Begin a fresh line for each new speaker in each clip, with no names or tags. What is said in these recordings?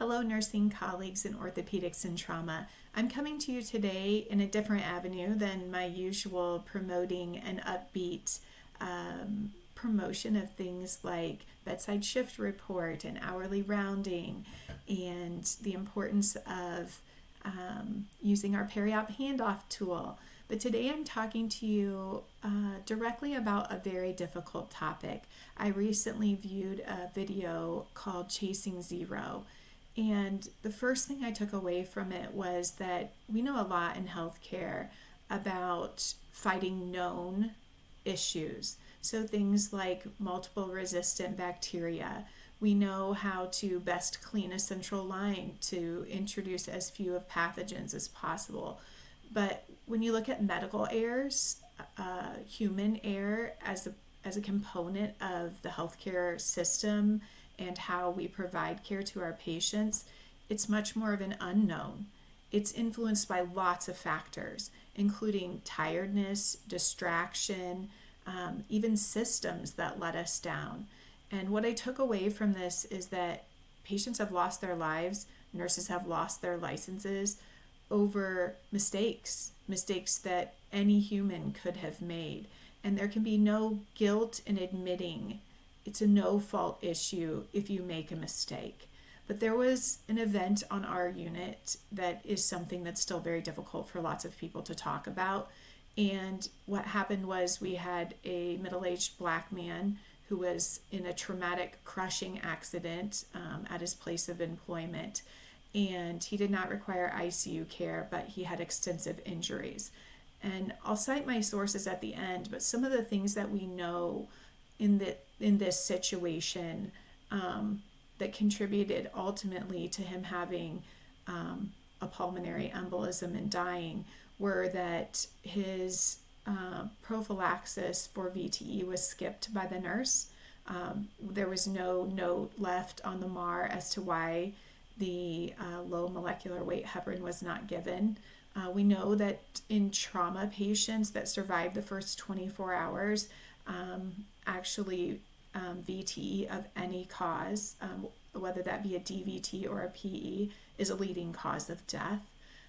Hello, nursing colleagues in orthopedics and trauma. I'm coming to you today in a different avenue than my usual promoting an upbeat promotion of things like bedside shift report and hourly rounding and the importance of using our peri-op handoff tool. But today I'm talking to you directly about a very difficult topic. I recently viewed a video called Chasing Zero. And the first thing I took away from it was that we know a lot in healthcare about fighting known issues. So things like multiple resistant bacteria. We know how to best clean a central line to introduce as few of pathogens as possible. But when you look at medical errors, human error as a component of the healthcare system and how we provide care to our patients, it's much more of an unknown. It's influenced by lots of factors, including tiredness, distraction, even systems that let us down. And what I took away from this is that patients have lost their lives, nurses have lost their licenses over mistakes that any human could have made. And there can be no guilt in admitting it's a no-fault issue if you make a mistake. But there was an event on our unit that is something that's still very difficult for lots of people to talk about. And what happened was we had a middle-aged Black man who was in a traumatic crushing accident at his place of employment. And he did not require ICU care, but he had extensive injuries. And I'll cite my sources at the end, but some of the things that we know in this situation that contributed ultimately to him having a pulmonary embolism and dying were that his prophylaxis for VTE was skipped by the nurse. There was no note left on the MAR as to why the low molecular weight heparin was not given. We know that in trauma patients that survive the first 24 hours, VTE of any cause, whether that be a DVT or a PE, is a leading cause of death.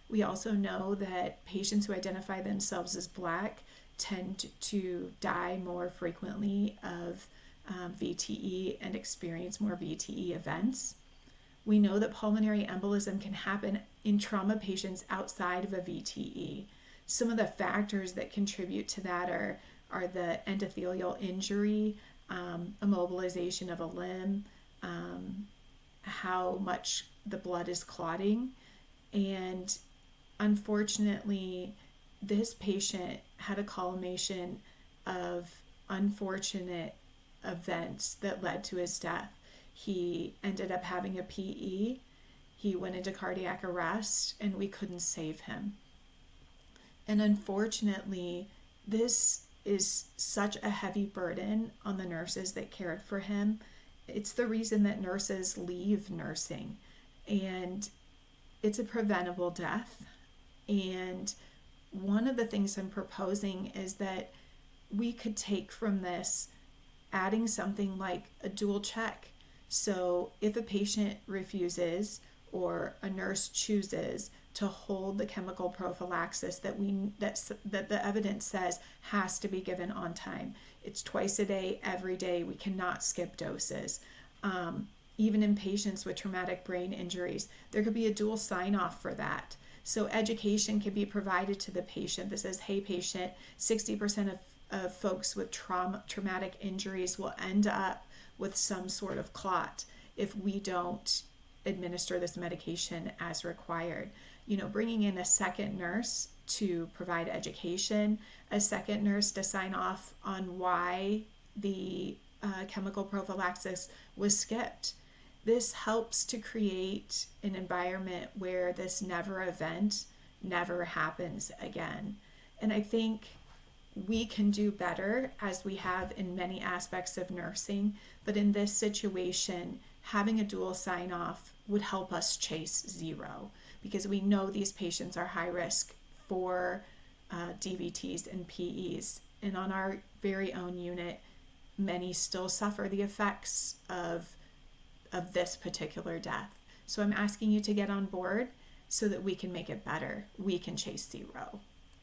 We also know that patients who identify themselves as Black tend to die more frequently of VTE and experience more VTE events. We know that pulmonary embolism can happen in trauma patients outside of a VTE. Some of the factors that contribute to that are the endothelial injury, immobilization of a limb, how much the blood is clotting. And unfortunately, this patient had a culmination of unfortunate events that led to his death. He ended up having a PE, he went into cardiac arrest, and we couldn't save him. And unfortunately, this is such a heavy burden on the nurses that cared for him. It's the reason that nurses leave nursing, and it's a preventable death. And one of the things I'm proposing is that we could take from this adding something like a dual check. So if a patient refuses or a nurse chooses to hold the chemical prophylaxis that the evidence says has to be given on time. It's twice a day, every day. We cannot skip doses. Even in patients with traumatic brain injuries, there could be a dual sign-off for that. So education can be provided to the patient that says, hey patient, 60% of folks with traumatic injuries will end up with some sort of clot if we don't administer this medication as required. Bringing in a second nurse to provide education, a second nurse to sign off on why the chemical prophylaxis was skipped. This helps to create an environment where this event never happens again. And I think we can do better, as we have in many aspects of nursing, but in this situation, having a dual sign-off would help us chase zero, because we know these patients are high risk for DVTs and PEs. And on our very own unit, many still suffer the effects of this particular death. So I'm asking you to get on board so that we can make it better. We can chase zero.